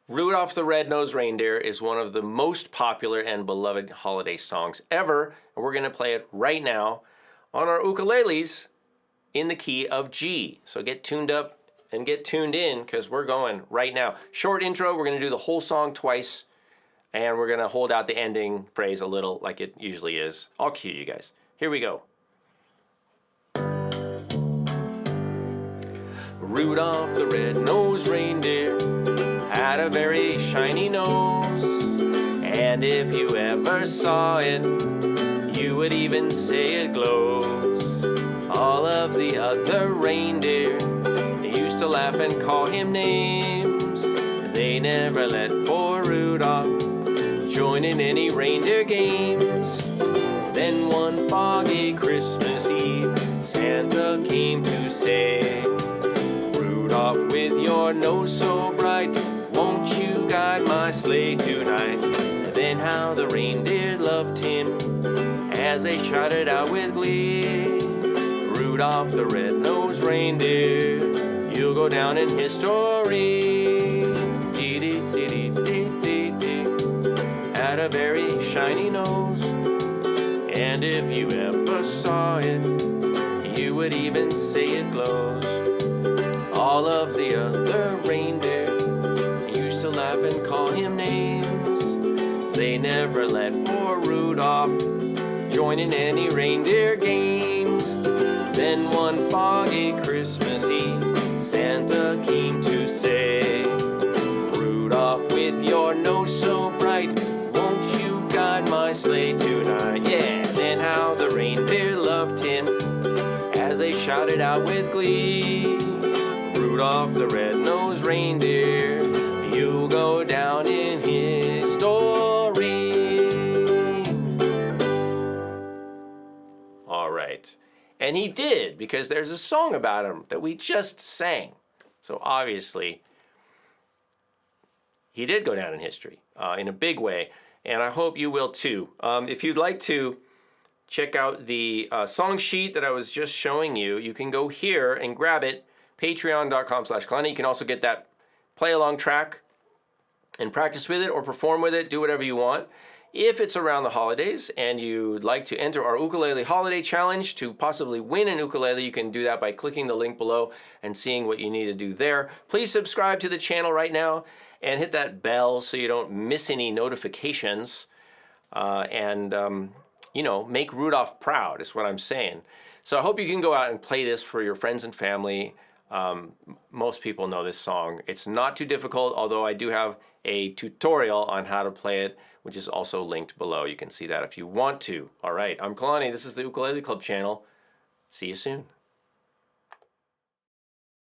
Rudolph the Red-Nosed Reindeer is one of the most popular and beloved holiday songs ever, and we're going to play it right now on our ukuleles in the key of G. So get tuned up and get tuned in because we're going right now. Short intro, we're going to do the whole song twice, and we're going to hold out the ending phrase a little like it usually is. I'll cue you guys. Here we go. Rudolph the red-nosed reindeer had a very shiny nose, and if you ever saw it, you would even say it glows. All of the other reindeer used to laugh and call him names. They never let poor Rudolph join in any reindeer games. Then one foggy Christmas Eve, Santa came to say, Rudolph, with your nose so bright, won't you guide my sleigh tonight? Then how the reindeer loved him as they shouted out with glee, Rudolph the red-nosed reindeer, you'll go down in history. Had a very shiny nose, and if you ever saw it, you would even say it glows. All of the other reindeer used to laugh and call him names. They never let poor Rudolph join in any reindeer games. Then one foggy Christmas Eve, Santa came to say, Rudolph, with your nose so bright, won't you guide my sleigh tonight? Yeah, then how the reindeer loved him as they shouted out with glee, Rudolph the red-nosed reindeer, you'll go down in history. All right. And he did, because there's a song about him that we just sang. So obviously, he did go down in history in a big way, and I hope you will too. If you'd like to check out the song sheet that I was just showing you, you can go here and grab it, patreon.com/Kalani. You can also get that play-along track and practice with it or perform with it, do whatever you want. If it's around the holidays and you'd like to enter our ukulele holiday challenge to possibly win an ukulele, you can do that by clicking the link below and seeing what you need to do there. Please subscribe to the channel right now and hit that bell so you don't miss any notifications. You know, make Rudolph proud is what I'm saying. So I hope you can go out and play this for your friends and family. Most people know this song. It's not too difficult, although I do have a tutorial on how to play it, which is also linked below. You can see that if you want to. All right, I'm Kalani. This is the Ukulele Club channel. See you soon.